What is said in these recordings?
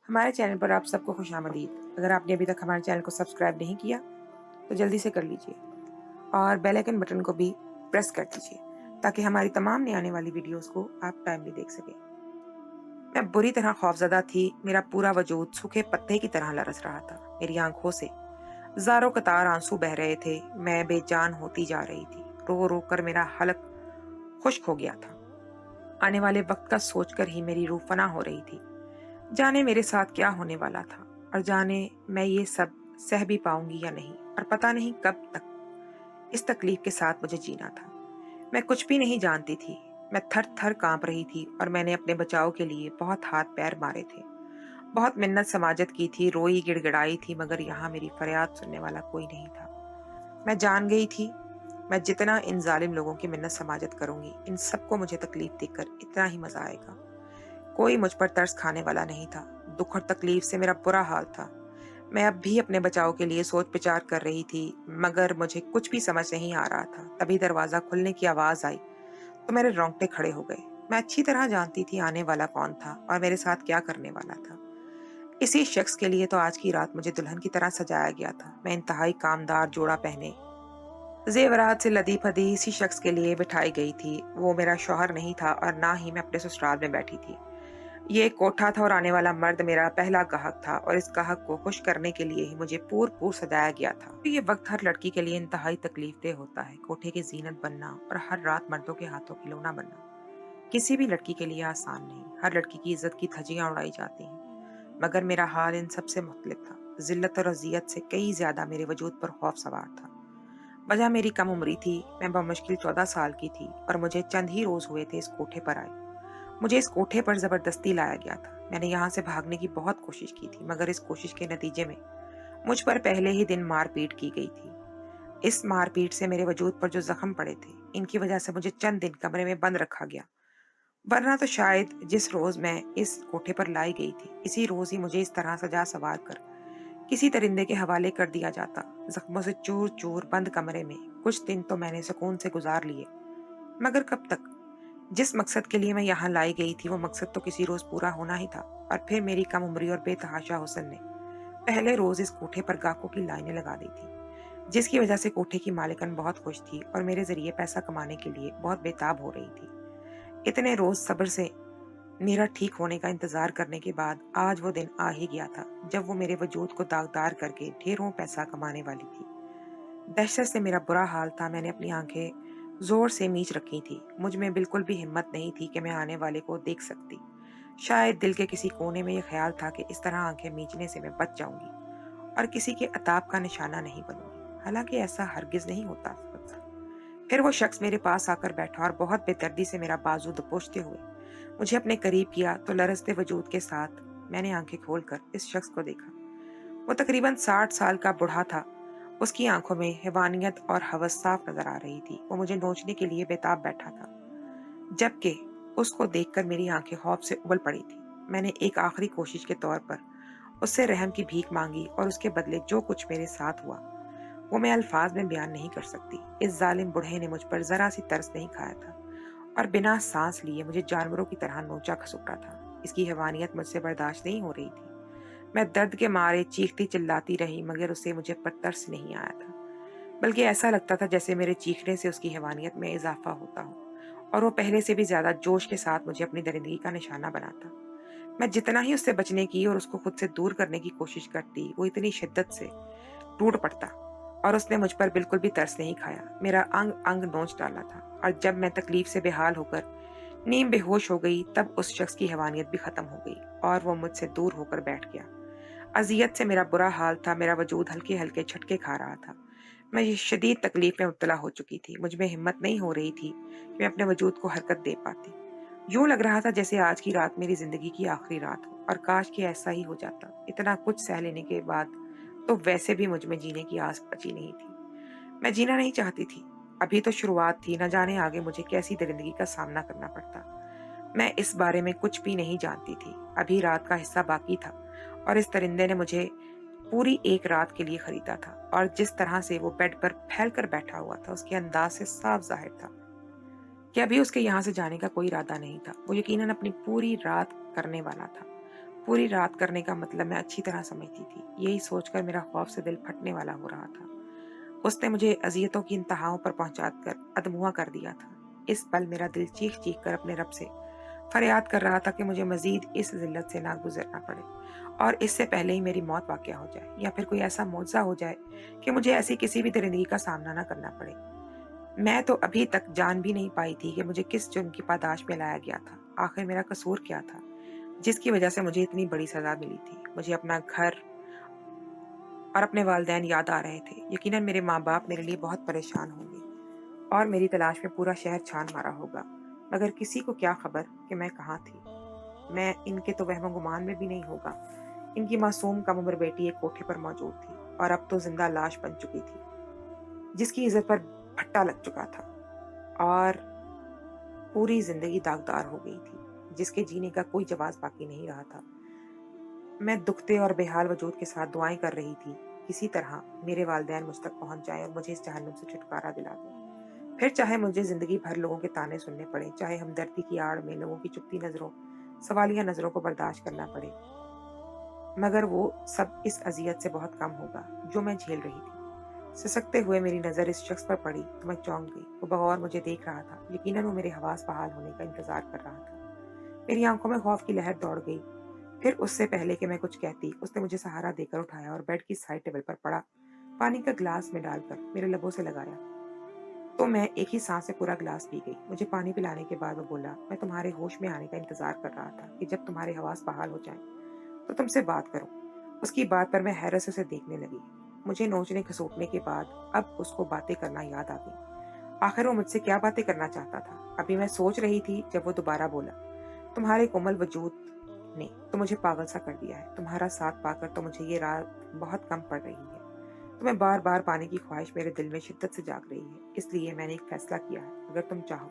हमारे चैनल पर आप सबको खुशामदीद। अगर आपने अभी तक हमारे चैनल को सब्सक्राइब नहीं किया तो जल्दी से कर लीजिए और बेल आइकन बटन को भी प्रेस कर दीजिए ताकि हमारी तमाम नई आने वाली वीडियोस को आप टाइमली देख सकें। मैं बुरी तरह खौफजदा थी। मेरा पूरा वजूद सूखे पत्ते की तरह लरस रहा था। मेरी आंखों से ज़ारों कतार आंसू बह रहे थे। मैं बेजान होती जा रही थी। रो रो कर मेरा हलक खुश्क हो गया था। आने वाले वक्त का सोचकर ही मेरी रूह फना हो रही थी। जाने मेरे साथ क्या होने वाला था और जाने मैं ये सब सह भी पाऊंगी या नहीं, और पता नहीं कब तक इस तकलीफ के साथ मुझे जीना था। मैं कुछ भी नहीं जानती थी। मैं थर थर कांप रही थी और मैंने अपने बचाव के लिए बहुत हाथ पैर मारे थे। बहुत मिन्नत समाजत की थी, रोई गिड़गिड़ाई थी, मगर यहाँ मेरी फरियाद सुनने वाला कोई नहीं था। मैं जान गई थी, मैं जितना इन जालिम लोगों की मिन्नत समाजत करूंगी, इन सबको मुझे तकलीफ देकर इतना ही मजा आएगा। कोई मुझ पर तरस खाने वाला नहीं था। दुख और तकलीफ से मेरा बुरा हाल था। मैं अब भी अपने बचाव के लिए सोच विचार कर रही थी, मगर मुझे कुछ भी समझ नहीं आ रहा था। तभी दरवाजा खुलने की आवाज आई तो मेरे रोंगटे खड़े हो गए। मैं अच्छी तरह जानती थी आने वाला कौन था और मेरे साथ क्या करने वाला था। इसी शख्स के लिए तो आज की रात मुझे दुल्हन की तरह सजाया गया था। मैं इंतहाई कामदार जोड़ा पहने जेवरात से लदी फदी इसी शख्स के लिए बिठाई गई थी। वो मेरा शौहर नहीं था और ना ही मैं अपने ससुराल में बैठी थी। ये एक कोठा था और आने वाला मर्द मेरा पहला गाहक था, और इस गाहक को खुश करने के लिए ही मुझे पूर सजाया गया था। तो ये वक्त हर लड़की के लिए इंतहाई तकलीफदेह होता है। कोठे की जीनत बनना और हर रात मर्दों के हाथों खिलौना बनना किसी भी लड़की के लिए आसान नहीं। हर लड़की की इज्जत की धज्जियां उड़ाई जाती हैं, मगर मेरा हाल इन सबसे मुख्तलिफ था। जिल्लत और अजियत से कई ज्यादा मेरे वजूद पर खौफ सवार था। वजह मेरी कम उम्री थी। मैं बमुश्किल 14 साल की थी और मुझे चंद ही रोज हुए थे इस कोठे पर आए। मुझे इस कोठे पर जबरदस्ती लाया गया था। मैंने यहाँ से भागने की बहुत कोशिश की थी, मगर इस कोशिश के नतीजे में मुझ पर पहले ही दिन मारपीट की गई थी। इस मारपीट से मेरे वजूद पर जो जख्म पड़े थे, इनकी वजह से मुझे चंद दिन कमरे में बंद रखा गया। वरना तो शायद जिस रोज मैं इस कोठे पर लाई गई थी, इसी रोज ही मुझे इस तरह सजा सवार कर किसी परिंदे के हवाले कर दिया जाता। जख्मों से चूर चूर बंद कमरे में कुछ दिन तो मैंने सुकून से गुजार लिए, मगर कब तक? जिस मकसद के लिए मैं यहाँ लाई गई थी, वो मकसद तो किसी रोज पूरा होना ही था। और फिर मेरी कम उम्री और बेतहाशा हुस्न ने पहले रोज इस कोठे पर गाहकों की लाइनें लगा दी थी, जिसकी वजह से कोठे की मालिकन बहुत खुश थी और मेरे जरिए पैसा कमाने के लिए बहुत बेताब हो रही थी। इतने रोज सब्र से मेरा ठीक होने का इंतजार करने के बाद आज वो दिन आ ही गया था, जब वो मेरे वजूद को दागदार करके ढेरों पैसा कमाने वाली थी। दहशत से मेरा बुरा हाल था। मैंने अपनी आंखें जोर से मीच रखी थी। मुझ में बिल्कुल भी हिम्मत नहीं थी कि मैं आने वाले को देख सकती। शायद दिल के किसी कोने में यह ख्याल था कि इस तरह आंखें मीचने से मैं बच जाऊंगी और किसी के अताब का निशाना नहीं बनूंगी। हालांकि ऐसा हरगिज नहीं होता सकता। फिर वो शख्स मेरे पास आकर बैठा और बहुत बेदर्दी से मेरा बाजू दबोचते हुए मुझे अपने करीब किया। तो लरजते वजूद के साथ मैंने आंखें खोलकर इस शख्स को देखा। वो तकरीबन 60 साल का बूढ़ा था। उसकी आंखों में हैवानियत और हवस साफ नजर आ रही थी। वो मुझे नोचने के लिए बेताब बैठा था, जबकि उसको देखकर मेरी आंखें खौफ से उबल पड़ी थी। मैंने एक आखिरी कोशिश के तौर पर उससे रहम की भीख मांगी, और उसके बदले जो कुछ मेरे साथ हुआ वो मैं अल्फाज में बयान नहीं कर सकती। इस जालिम बूढ़े ने मुझ पर जरा सी तरस नहीं खाया था और बिना सांस लिए मुझे जानवरों की तरह नोचा खसुटा था। इसकी हैवानियत मुझसे बर्दाश्त नहीं हो रही थी। मैं दर्द के मारे चीखती चिल्लाती रही, मगर उसे मुझे पर तरस नहीं आया था। बल्कि ऐसा लगता था जैसे मेरे चीखने से उसकी हैवानियत में इजाफा होता हो और वो पहले से भी ज्यादा जोश के साथ मुझे अपनी दरिंदगी का निशाना बनाता। मैं जितना ही उससे बचने की और उसको खुद से दूर करने की कोशिश करती, वो इतनी शिद्दत से टूट पड़ता और उसने मुझ पर बिल्कुल भी तरस नहीं खाया। मेरा अंग अंग नोच डाला था, और जब मैं तकलीफ से बेहाल होकर नीम बेहोश हो गई, तब उस शख्स की हैवानियत भी खत्म हो गई और वो मुझसे दूर होकर बैठ गया। अजियत से मेरा बुरा हाल था। मेरा वजूद हल्के हल्के झटके खा रहा था। मैं ये शदीद तकलीफ में मुब्तला हो चुकी थी। मुझ में हिम्मत नहीं हो रही थी कि मैं अपने वजूद को हरकत दे पाती। यूं लग रहा था जैसे आज की रात मेरी जिंदगी की आखिरी रात हो, और काश कि ऐसा ही हो जाता। इतना कुछ सह लेने के बाद तो वैसे भी मुझ में जीने की आस बची नहीं थी। मैं जीना नहीं चाहती थी। अभी तो शुरुआत थी, न जाने आगे मुझे कैसी दरिंदगी का सामना करना पड़ता। मैं इस बारे में कुछ भी नहीं जानती थी। अभी रात का हिस्सा बाकी था और इस परिंदे ने मुझे पूरी एक रात के लिए खरीदा था, और जिस तरह से वो बेड पर फैल कर बैठा हुआ था, उसके अंदाज से साफ जाहिर था कि अभी उसके यहाँ से जाने का कोई इरादा नहीं था। वो यकीनन अपनी पूरी रात करने वाला था। पूरी रात करने का मतलब मैं अच्छी तरह समझती थी। यही सोचकर मेरा खौफ से दिल फटने वाला हो रहा था। उसने मुझे अज़ियतों की इंतहाओं पर पहुँचाकर अधमुआ कर दिया था। इस पल मेरा दिल चीख-चीख कर अपने रब से फरियाद कर रहा था कि मुझे मज़ीद इस ज़िल्लत से ना गुज़रना पड़े और इससे पहले ही मेरी मौत वाक़या हो जाए या फिर कोई ऐसा मौज़ा हो जाए कि मुझे ऐसी किसी भी दरिंदगी का सामना ना करना पड़े। मैं तो अभी तक जान भी नहीं पाई थी कि मुझे किस जुर्म की पादाश में लाया गया था। आखिर मेरा कसूर क्या था, जिसकी वज़ह से मुझे इतनी बड़ी सज़ा मिली थी? मुझे अपना घर और अपने वालिदैन याद आ रहे थे। यकीनन मेरे माँ-बाप मेरे लिए बहुत परेशान होंगे और मेरी तलाश में पूरा शहर छान मारा होगा। मगर किसी को क्या खबर कि मैं कहाँ थी? मैं इनके तो वहमो-गुमान में भी नहीं होगा। इनकी मासूम कम-उम्र बेटी एक कोठे पर मौजूद थी और अब तो ज़िंदा लाश बन चुकी थी, जिसकी इज़्ज़त पर भट्टा लग चुका था और पूरी ज़िंदगी दागदार हो गई थी, जिसके जीने का कोई जवाज़ बाकी नहीं रहा था। मैं दुखते और बेहाल वजूद के साथ दुआएं कर रही थी, किसी तरह मेरे वालिदैन मुझ तक पहुंच जाएं और मुझे इस जहन्नुम से छुटकारा दिला दें। फिर चाहे मुझे जिंदगी भर लोगों के ताने सुनने पड़े, चाहे हमदर्दी की आड़ में लोगों की चुपती नजरों, सवालिया नजरों को बर्दाश्त करना पड़े, मगर वो सब इस अजियत से बहुत कम होगा जो मैं झेल रही थी। सिसकते हुए मेरी नजर इस शख्स पर पड़ी तो मैं चौंक गई। वो बगौर मुझे देख रहा था। यकीनन वो मेरे हवास बहाल होने का इंतजार कर रहा था। मेरी आंखों में खौफ की लहर दौड़ गई। फिर उससे पहले कि मैं कुछ कहती, उसने मुझे सहारा देकर उठाया और बेड की साइड टेबल पर पड़ा पानी का ग्लास में डालकर मेरे लबों से लगाया। तो मैं एक ही सांस से पूरा ग्लास पी गई। मुझे पानी पिलाने के बाद वो बोला, मैं तुम्हारे होश में आने का इंतजार कर रहा था कि जब तुम्हारे हवास बहाल हो जाएं तो तुमसे बात करूं। उसकी बात पर मैं हैरत से उसे देखने लगी। मुझे नोचने खसोटने के बाद अब उसको बातें करना याद आ गई। आखिर वो मुझसे क्या बातें करना चाहता था? अभी मैं सोच रही थी जब वो दोबारा बोला, तुम्हारे कोमल वजूद ने तो मुझे पागल सा कर दिया है। तुम्हारा साथ पाकर तो मुझे ये रात बहुत कम पड़ रही है। तुम्हें बार बार पाने की ख्वाहिश मेरे दिल में शिद्दत से जाग रही है। इसलिए मैंने एक फैसला किया है। अगर तुम चाहो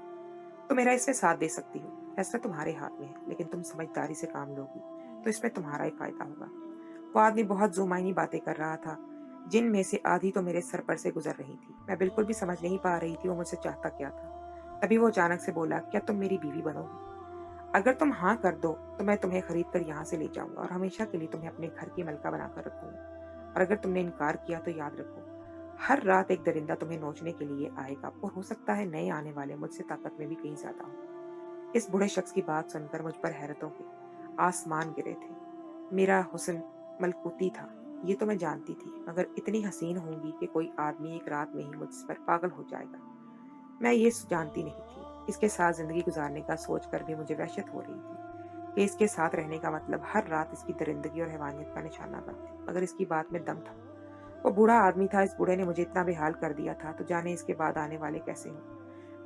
तो मेरा इसमें साथ दे सकती हो। फैसला तुम्हारे हाथ में है, लेकिन तुम समझदारी से काम लोगी तो इसमें तुम्हारा ही फायदा होगा। वो आदमी बहुत जुमाइनी बातें कर रहा था, जिनमें से आधी तो मेरे सर पर से गुजर रही थी। मैं बिल्कुल भी समझ नहीं पा रही थी वो मुझसे चाहता क्या था। तभी वो अचानक से बोला, क्या तुम मेरी बीवी बनोगी? अगर तुम हाँ कर दो तो मैं तुम्हें खरीद कर यहाँ से ले जाऊंगा और हमेशा के लिए तुम्हें अपने घर की मलका बनाकर रखूंगा। और अगर तुमने इनकार किया तो याद रखो, हर रात एक दरिंदा तुम्हें नोचने के लिए आएगा और हो सकता है नए आने वाले मुझसे ताकत में भी कहीं ज्यादा हो। इस बूढ़े शख्स की बात सुनकर मुझ पर हैरतों के आसमान गिरे थे। मेरा हुस्न मलकूती था, ये तो मैं जानती थी, मगर इतनी हसीन होंगी कि कोई आदमी एक रात में ही मुझ पर पागल हो जाएगा, मैं ये जानती नहीं थी। इसके साथ जिंदगी गुजारने का सोचकर भी मुझे वहशत हो रही थी कि इसके साथ रहने का मतलब हर रात इसकी दरिंदगी और हैवानियत का निशाना बनती। मगर इसकी बात में दम था। वो बूढ़ा आदमी था। इस बूढ़े ने मुझे इतना बेहाल कर दिया था, तो जाने इसके बाद आने वाले कैसे हों,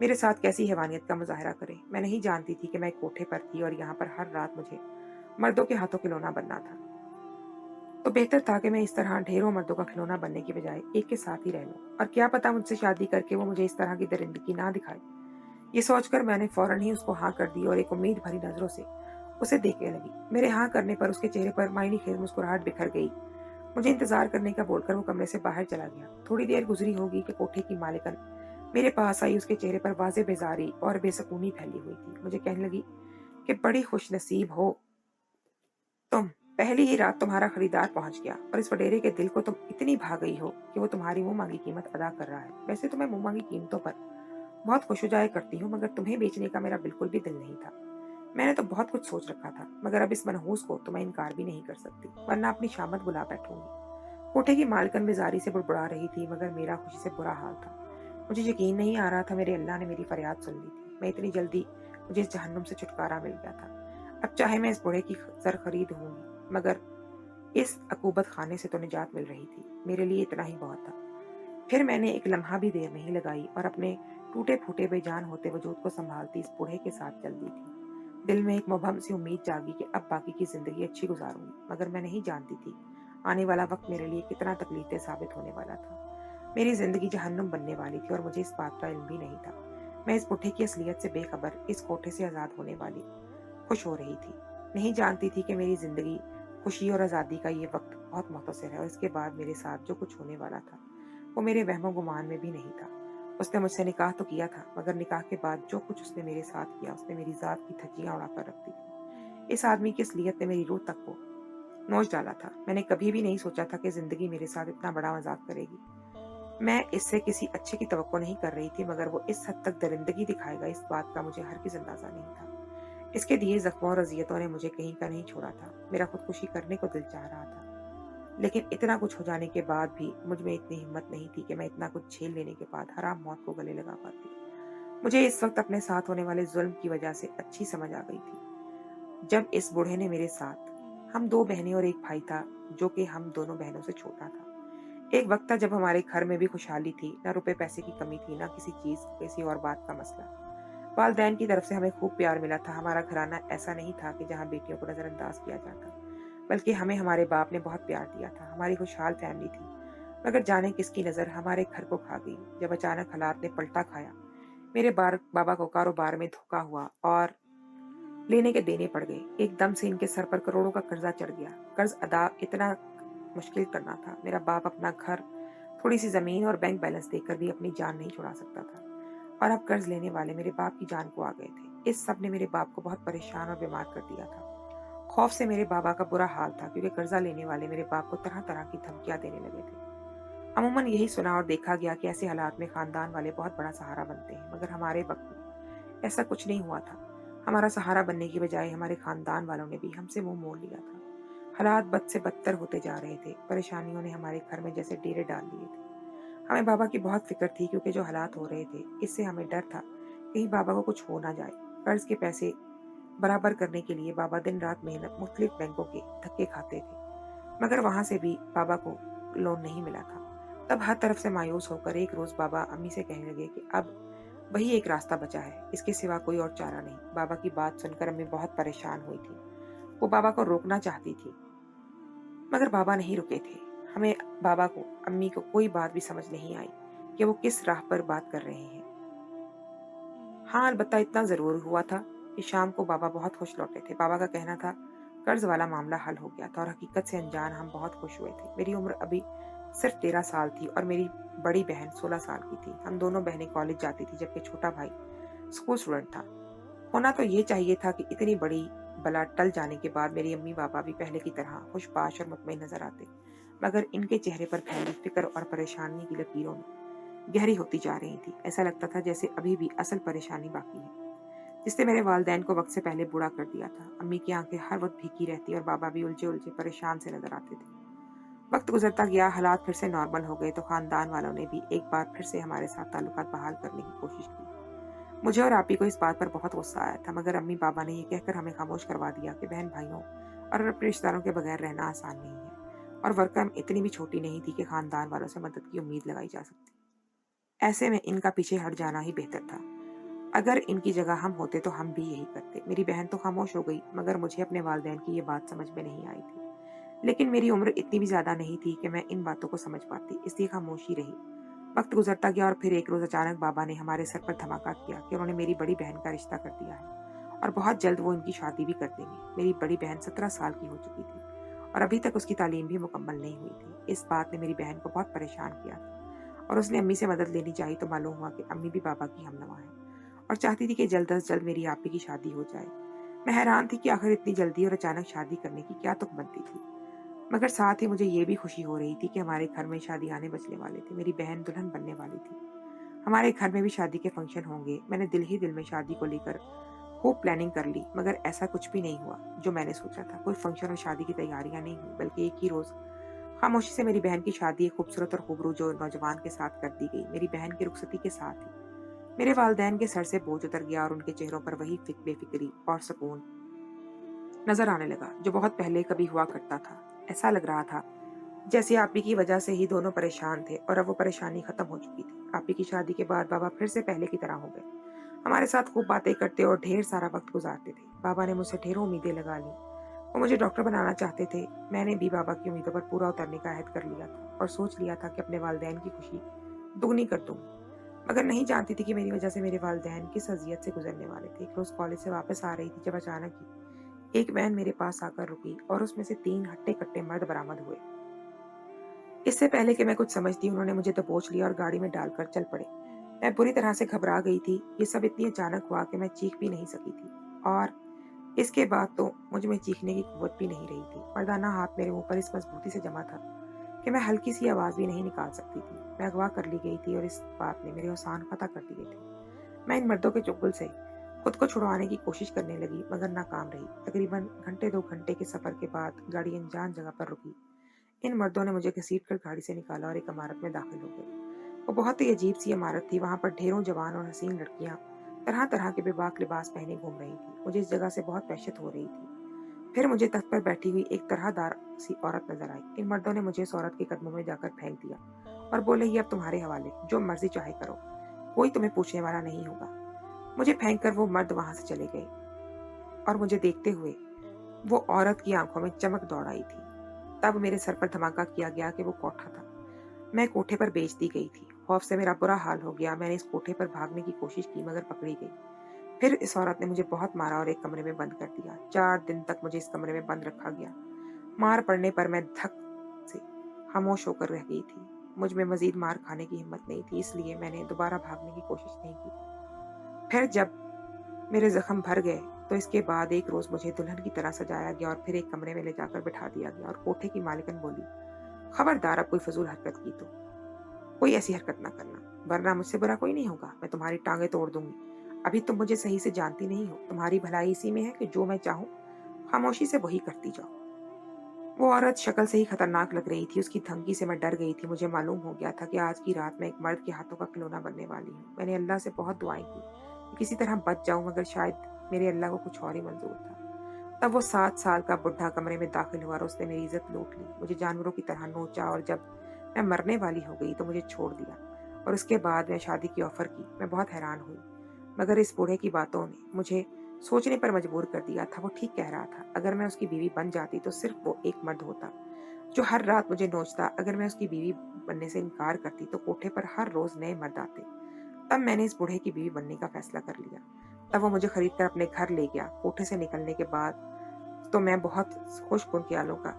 मेरे साथ कैसी हैवानियत का मुजाहरा करें। मैं नहीं जानती थी कि मैं एक कोठे पर थी और यहाँ पर हर रात मुझे मर्दों के हाथों खिलौना बनना था। तो बेहतर था कि मैं इस तरह ढेरों मर्दों का खिलौना बनने की बजाय एक के साथ ही रह लूं। और क्या पता मुझसे शादी करके वो मुझे इस तरह की दरिंदगी ना दिखाए। ये सोचकर मैंने फौरन ही उसको हाँ कर दी और एक उम्मीद भरी नजरों से उसे देखने लगी। मेरे हाँ करने पर उसके चेहरे पर मायने खेल मुस्कुराहट बिखर गई। मुझे इंतजार करने का बोलकर वो कमरे से बाहर चला गया। थोड़ी देर गुजरी होगी कि कोठे की मालिकन मेरे पास आई। उसके चेहरे पर वाज़े बेजारी और बेसकूनी फैली हुई थी। मुझे कहने लगी कि बड़ी खुश नसीब हो तुम, पहली ही रात तुम्हारा खरीदार पहुंच गया और इस वडेरे के दिल को तुम इतनी भा गई हो कि वो तुम्हारी मुंह मांगी कीमत अदा कर रहा है। वैसे तो मैं मुंह मांगी कीमतों पर बहुत खुश हो जाया करती हूँ, मगर तुम्हें बेचने का मेरा बिल्कुल भी दिल नहीं था। मैंने तो बहुत कुछ सोच रखा था, मगर अब इस मनहूस को तो मैं इनकार भी नहीं कर सकती, वरना अपनी शामत बुला बैठूंगी। कोठे की मालकन बेजारी से बुड़बुड़ा रही थी, मगर मेरा खुशी से बुरा हाल था। मुझे यकीन नहीं आ रहा था मेरे अल्लाह ने मेरी फरियाद सुन ली थी। मैं इतनी जल्दी मुझे इस जहन्नुम से छुटकारा मिल गया था। अब चाहे मैं इस बूढ़े की सर खरीद होंगी, मगर इस अकूबत खाने से तो निजात मिल रही थी। मेरे लिए इतना ही बहुत था। फिर मैंने एक लम्हा भी देर नहीं लगाई और अपने टूटे फूटे बेजान होते वजूद को संभालती इस बूढ़े के साथ चल दी थी। दिल में एक मुबहम सी उम्मीद जागी कि अब बाकी की जिंदगी अच्छी गुजारूंगी, मगर मैं नहीं जानती थी आने वाला वक्त मेरे लिए कितना तकलीफ साबित होने वाला था। मेरी जिंदगी जहन्नुम बनने वाली थी और मुझे इस बात का इल्म भी नहीं था। मैं इस बूढ़े की असलियत से बेखबर इस कोठे से आजाद होने वाली खुश हो रही थी। नहीं जानती थी कि मेरी जिंदगी खुशी और आज़ादी का ये वक्त बहुत मुख्तसर है और इसके बाद मेरे साथ जो कुछ होने वाला था वो मेरे वहमो गुमान में भी नहीं था। उसने मुझसे निकाह तो किया था, मगर निकाह के बाद जो कुछ उसने मेरे साथ किया उसने मेरी जात की धज्जियां उड़ाकर रख दी थी। इस आदमी की असलियत ने मेरी रूह तक को नोच डाला था। मैंने कभी भी नहीं सोचा था कि ज़िंदगी मेरे साथ इतना बड़ा मज़ाक करेगी। मैं इससे किसी अच्छे की तवक्को नहीं कर रही थी, मगर वो इस हद तक दरिंदगी दिखाएगा, इस बात का मुझे हरगिज़ अंदाज़ा नहीं था। इसके दिए ज़ख्मों और अज़ियतों ने मुझे कहीं का नहीं छोड़ा था। मेरा खुदकुशी करने को दिल चाह रहा था, लेकिन इतना कुछ हो जाने के बाद भी मुझ में इतनी हिम्मत नहीं थी कि मैं इतना कुछ झेल लेने के बाद हराम मौत को गले लगा पाती। मुझे इस वक़्त अपने साथ होने वाले ज़ुल्म की वजह से अच्छी समझ आ गई थी। जब इस बूढ़े ने मेरे साथ, हम 2 बहनें और 1 भाई था, जो कि हम दोनों बहनों से छोटा था। एक वक़्त था जब हमारे घर में भी खुशहाली थी, ना रुपए पैसे की कमी थी, ना किसी चीज़, किसी और बात का मसला। वालिदैन की तरफ से हमें खूब प्यार मिला था। हमारा घराना ऐसा नहीं था कि जहाँ बेटियों को नज़रअंदाज किया जाता, बल्कि हमें हमारे बाप ने बहुत प्यार दिया था। हमारी खुशहाल फैमिली थी, मगर जाने किसकी नज़र हमारे घर को खा गई। जब अचानक हालात ने पलटा खाया, मेरे बाबा को कारोबार में धोखा हुआ और लेने के देने पड़ गए। एकदम से इनके सर पर करोड़ों का कर्जा चढ़ गया। कर्ज अदा इतना मुश्किल करना था। मेरा बाप अपना घर, थोड़ी सी जमीन और बैंक बैलेंस देकर भी अपनी जान नहीं छुड़ा सकता था, और अब कर्ज लेने वाले मेरे बाप की जान को आ गए थे। इस सब ने मेरे बाप को बहुत परेशान और बीमार कर दिया था। खौफ से मेरे बाबा का बुरा हाल था, क्योंकि कर्जा लेने वाले मेरे बाप को तरह तरह की धमकियां देने लगे थे। अमूमन यही सुना और देखा गया कि ऐसे हालात में खानदान वाले बहुत बड़ा सहारा बनते हैं, मगर हमारे वक्त में ऐसा कुछ नहीं हुआ था। हमारा सहारा बनने की बजाय हमारे खानदान वालों ने भी हमसे मुंह मोड़ लिया था। हालात बद से बदतर होते जा रहे थे। परेशानियों ने हमारे घर में जैसे डेरे डाल लिए थे। हमें बाबा की बहुत फिक्र थी, क्योंकि जो हालात हो रहे थे, इससे हमें डर था कहीं बाबा को कुछ हो ना जाए। कर्ज के पैसे बराबर करने के लिए बाबा दिन रात मेहनत मुख्तलिफ बैंकों के धक्के खाते थे, मगर वहां से भी बाबा को लोन नहीं मिला था। तब हर तरफ से मायूस होकर एक रोज बाबा अम्मी से कहने लगे कि अब वही एक रास्ता बचा है, इसके सिवा कोई और चारा नहीं। बाबा की बात सुनकर अम्मी बहुत परेशान हुई थी। वो बाबा को रोकना चाहती थी, मगर बाबा नहीं रुके थे। हमें, बाबा को, अम्मी को कोई बात भी समझ नहीं आई कि वो किस राह पर बात कर रहे हैं। हाँ, अलबत्ता इतना जरूर हुआ था कि शाम को बाबा बहुत खुश लौटे थे। बाबा का कहना था कर्ज वाला मामला हल हो गया था, और हकीकत से अनजान हम बहुत खुश हुए थे। मेरी उम्र अभी सिर्फ 13 साल थी और मेरी बड़ी बहन 16 साल की थी। हम दोनों बहनें कॉलेज जाती थी, जबकि छोटा भाई स्कूल स्टूडेंट था। होना तो ये चाहिए था कि इतनी बड़ी बला टल जाने के बाद मेरी अम्मी बाबा भी पहले की तरह खुशबाश और मुतमईन नजर आते, मगर इनके चेहरे पर फैली फिक्र और परेशानी की लकीरों में गहरी होती जा रही थी। ऐसा लगता था जैसे अभी भी असल परेशानी बाकी है, जिसने मेरे वालिदैन को वक्त से पहले बूढ़ा कर दिया था। अम्मी की आंखें हर वक्त भीगी रहती और बाबा भी उलझे उलझे परेशान से नजर आते थे। वक्त गुजरता गया, हालात फिर से नॉर्मल हो गए, तो खानदान वालों ने भी एक बार फिर से हमारे साथ ताल्लुकात बहाल करने की कोशिश की। मुझे और आपी को इस बात पर बहुत गुस्सा आया था, मगर अम्मी बाबा ने ये कहकर हमें खामोश करवा दिया कि बहन भाइयों और अपने रिश्तेदारों के बगैर रहना आसान नहीं है, और वर्कम इतनी भी छोटी नहीं थी कि खानदान वालों से मदद की उम्मीद लगाई जा सकती। ऐसे में इनका पीछे हट जाना ही बेहतर था। अगर इनकी जगह हम होते तो हम भी यही करते। मेरी बहन तो खामोश हो गई, मगर मुझे अपने वालिदैन की ये बात समझ में नहीं आई थी। लेकिन मेरी उम्र इतनी भी ज्यादा नहीं थी कि मैं इन बातों को समझ पाती, इसलिए खामोशी रही। वक्त गुजरता गया और फिर एक रोज अचानक बाबा ने हमारे सर पर धमाका किया कि उन्होंने मेरी बड़ी बहन का रिश्ता कर दिया है, और बहुत जल्द वो इनकी शादी भी कर देंगे। मेरी बड़ी बहन 17 साल की हो चुकी थी, और अभी तक उसकी तालीम भी मुकम्मल नहीं हुई थी। इस बात ने मेरी बहन को बहुत परेशान किया था, और उसने अम्मी से मदद लेनी चाहिए, तो मालूम हुआ कि अम्मी भी बाबा की हमनवा है और चाहती थी कि जल्द अज जल्द मेरी आपी की शादी हो जाए। मैं हैरान थी कि आखिर इतनी जल्दी और अचानक शादी करने की क्या तुक बनती थी, मगर साथ ही मुझे ये भी खुशी हो रही थी कि हमारे घर में शादियाने बचने वाले थे। मेरी बहन दुल्हन बनने वाली थी। हमारे घर में भी शादी के फंक्शन होंगे। मैंने दिल ही दिल में शादी को लेकर खूब प्लानिंग कर ली, मगर ऐसा कुछ भी नहीं हुआ जो मैंने सोचा था। कोई फंक्शन और शादी की तैयारियां नहीं हुई, बल्कि एक ही रोज खामोशी से मेरी बहन की शादी एक खूबसूरत और खूबरू जो नौजवान के साथ कर दी गई। मेरी बहन की रुखसती के साथ ही मेरे वालिदैन के सर से बोझ उतर गया, और उनके चेहरों पर वही बेफिक्री और सुकून नजर आने लगा जो बहुत पहले कभी हुआ करता था। ऐसा लग रहा था जैसे आपी की वजह से ही दोनों परेशान थे, और अब वो परेशानी खत्म हो चुकी थी। आपी की शादी के बाद बाबा फिर से पहले की तरह हो गए। हमारे साथ खूब बातें करते और ढेर सारा वक्त गुजारते थे। बाबा ने मुझसे ढेरों उम्मीदें लगा ली। वो मुझे डॉक्टर बनाना चाहते थे। मैंने भी बाबा की उम्मीदों पर पूरा उतरने का अहद कर लिया था, और सोच लिया था कि अपने वालिदैन की खुशी दुगनी कर दूंगी, मगर नहीं जानती थी कि मेरी वजह से मेरे वालिदैन किस अजियत से गुजरने वाले थे। एक रोज कॉलेज से वापस आ रही थी, जब अचानक ही एक वैन मेरे पास आकर रुकी, और उसमें से 3 हट्टे कट्टे मर्द बरामद हुए। इससे पहले कि मैं कुछ समझती, उन्होंने मुझे दबोच लिया और गाड़ी में डालकर चल पड़े। मैं बुरी तरह से घबरा गई थी। ये सब इतनी अचानक हुआ कि मैं चीख भी नहीं सकी थी, और इसके बाद तो मुझ में चीखने की कुव्वत भी नहीं रही थी। मर्दाना हाथ मेरे मुंह पर इस मजबूती से जमा था कि मैं हल्की सी आवाज भी नहीं निकाल सकती थी। मैं अगवा कर ली गई थी और इस बात ने मेरे औसान फतह कर दिए थे। मैं इन मर्दों के चुगल से खुद को छुड़वाने की कोशिश करने लगी, मगर नाकाम रही। तकरीबन घंटे 2 घंटे के सफर के बाद गाड़ी अनजान जगह पर रुकी। इन मर्दों ने मुझे घसीट कर गाड़ी से निकाला और एक इमारत में दाखिल हो गए। वो बहुत ही अजीब सी इमारत थी। वहां पर ढेरों जवान और हसीन लड़कियां तरह तरह के बेबाक लिबास पहने घूम रही थी। मुझे इस जगह से बहुत वहशत हो रही थी। फिर मुझे तख्त पर बैठी हुई एक तरहदार सी औरत नजर आई। इन मर्दों ने मुझे इस औरत के कदमों में जाकर फेंक दिया और बोले, ये अब तुम्हारे हवाले, जो मर्जी चाहे करो, कोई तुम्हें पूछने वाला नहीं होगा। मुझे फेंक कर वो मर्द वहां से चले गए और मुझे देखते हुए वो औरत की आंखों में चमक दौड़ आई थी। तब मेरे सर पर धमाका किया गया कि वो कोठा था। मैं कोठे पर बेच दी गई थी। खौफ से मेरा बुरा हाल हो गया। मैंने इस कोठे पर भागने की कोशिश की, मगर पकड़ी गई। फिर इस औरत ने मुझे बहुत मारा और एक कमरे में बंद कर दिया। 4 दिन तक मुझे इस कमरे में बंद रखा गया। मार पड़ने पर मैं धक से खामोश होकर रह गई थी। मुझ में मजीद मार खाने की हिम्मत नहीं थी, इसलिए मैंने दोबारा भागने की कोशिश नहीं की। फिर जब मेरे जख्म भर गए तो इसके बाद एक रोज मुझे दुल्हन की तरह सजाया गया और फिर एक कमरे में ले जाकर बिठा दिया गया और कोठे की मालिकन बोली, खबरदार अब कोई फजूल हरकत की तो कोई ऐसी हरकत ना करना, वरना मुझसे बुरा कोई नहीं होगा। मैं तुम्हारी टांगे तोड़ दूंगी। अभी तुम मुझे सही से जानती नहीं हो। तुम्हारी भलाई इसी में है कि जो मैं चाहूँ खामोशी से वही करती जाओ। वो औरत शक्ल से ही खतरनाक लग रही थी। उसकी धमकी से मैं डर गई थी। मुझे मालूम हो गया था कि आज की रात मैं एक मर्द के हाथों का खिलौना बनने वाली हूँ। मैंने अल्लाह से बहुत दुआएं की कि किसी तरह बच जाऊं, मगर शायद मेरे अल्लाह को कुछ और ही मंजूर था। तब वो 7 साल का बुढ़ा कमरे में दाखिल हुआ और उसने मेरी इज्जत लूट ली। मुझे जानवरों की तरह नोचा और जब मैं मरने वाली हो गई तो मुझे छोड़ दिया और उसके बाद मैं शादी की ऑफर की। मैं बहुत हैरान हुई, मगर इस बूढ़े की बातों ने मुझे सोचने पर मजबूर कर दिया था। वो ठीक कह रहा था। अगर मैं उसकी बीवी बन जाती तो सिर्फ वो एक मर्द होता जो हर रात मुझे नोचता। अगर मैं उसकी बीवी बनने से इनकार करती तो कोठे पर हर रोज नए मर्द आते। तब मैंने इस बूढ़े की बीवी बनने का फैसला कर लिया। तब वो मुझे खरीद कर अपने घर ले गया। कोठे से निकलने के बाद तो मैं बहुत खुश ख्यालों का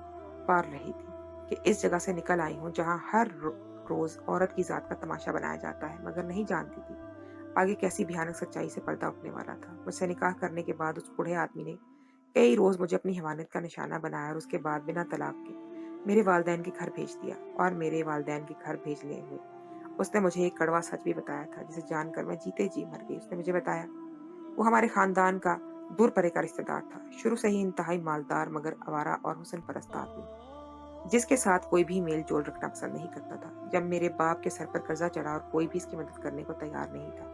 पार रही थी कि इस जगह से निकल आई हूँ जहाँ हर रोज औरत की जात का तमाशा बनाया जाता है, मगर नहीं जानती थी आगे कैसी भयानक सच्चाई से पर्दा उठने वाला था। मुझसे निकाह करने के बाद उस बूढ़े आदमी ने कई रोज मुझे अपनी हैवानियत का निशाना बनाया और उसके बाद बिना तलाक के मेरे वालिदैन के घर भेज दिया। और मेरे वालिदैन के घर भेजने हुए उसने मुझे एक कड़वा सच भी बताया था, जिसे जानकर मैं जीते जी मर गई। उसने मुझे बताया वो हमारे खानदान का दूर परे का रिश्तेदार था, शुरू से ही इंतहाई मालदार मगर आवारा और हुस्न परस्त आदमी, जिसके साथ कोई भी मेल जोल रखना पसंद नहीं करता था। जब मेरे बाप के सर पर कर्जा चढ़ा और कोई भी इसकी मदद करने को तैयार नहीं था,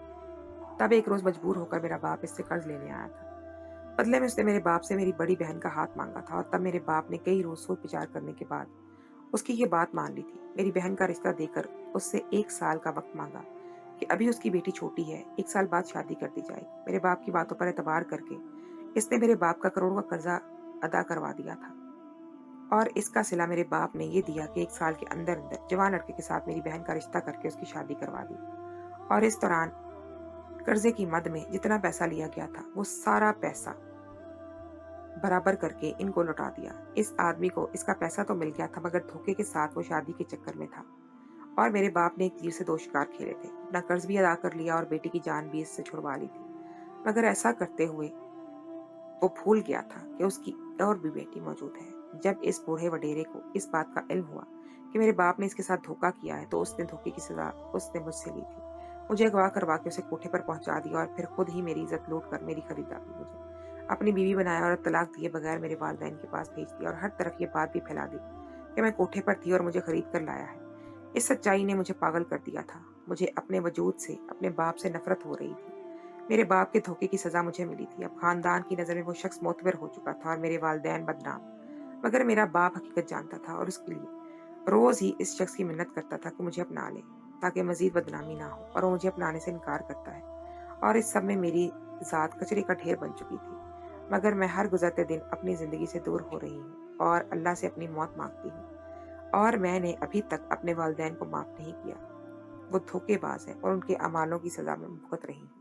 तब एक रोज मजबूर होकर मेरा बाप इससे कर्ज लेने आया था। बदले में उसने मेरे बाप से मेरी बड़ी बहन का हाथ मांगा था और तब मेरे बाप ने कई रोज सोच विचार करने के बाद उसकी ये बात मान ली थी। मेरी बहन का रिश्ता देकर उससे 1 साल का वक्त मांगा कि अभी उसकी बेटी छोटी है, 1 साल बाद शादी कर दी जाएगी। मेरे बाप की बातों पर एतबार करके इसने मेरे बाप का करोड़ों का कर्जा अदा करवा दिया था और इसका सिला मेरे बाप ने ये दिया कि 1 साल के अंदर अंदर जवान लड़के के साथ मेरी बहन का रिश्ता करके उसकी शादी करवा दी। और इस दौरान कर्जे की मद में जितना पैसा लिया गया था वो सारा पैसा बराबर करके इनको लौटा दिया। इस आदमी को इसका पैसा तो मिल गया था, मगर धोखे के साथ वो शादी के चक्कर में था और मेरे बाप ने एक तीर से 2 शिकार खेले थे। अपना कर्ज भी अदा कर लिया और बेटी की जान भी इससे छुड़वा ली थी, मगर ऐसा करते हुए वो भूल गया था कि उसकी और भी बेटी मौजूद है। जब इस बूढ़े वडेरे को इस बात का इल्म हुआ कि मेरे बाप ने इसके साथ धोखा किया है, तो उसने धोखे की सजा उसने मुझसे ली थी। मुझे अगवा करवा के उसे कोठे पर पहुंचा दिया और फिर खुद ही मेरी इज्जत लूट कर मेरी खरीदारी मुझे अपनी बीवी बनाया और तलाक दिए बगैर मेरे वालिदैन के पास भेज दिया और हर तरफ ये बात भी फैला दी कि मैं कोठे पर थी और मुझे खरीद कर लाया है। इस सच्चाई ने मुझे पागल कर दिया था। मुझे अपने वजूद से, अपने बाप से नफरत हो रही थी। मेरे बाप के धोखे की सजा मुझे मिली थी। अब खानदान की नजर में वो शख्स मोतबर हो चुका था और मेरे वालिदैन बदनाम। मगर मेरा बाप हकीकत जानता था और उसके लिए रोज ही इस शख्स की मिन्नत करता था कि मुझे अपना ले ताकि मजीद बदनामी ना हो, और वो मुझे अपनाने से इनकार करता है। और इस सब में मेरी जात कचरे का ढेर बन चुकी थी। मगर मैं हर गुजरते दिन अपनी जिंदगी से दूर हो रही हूँ और अल्लाह से अपनी मौत मांगती हूँ। और मैंने अभी तक अपने वालिदैन को माफ नहीं किया। वो धोखेबाज है और उनके अमालों की सजा में भुगत रही हूँ।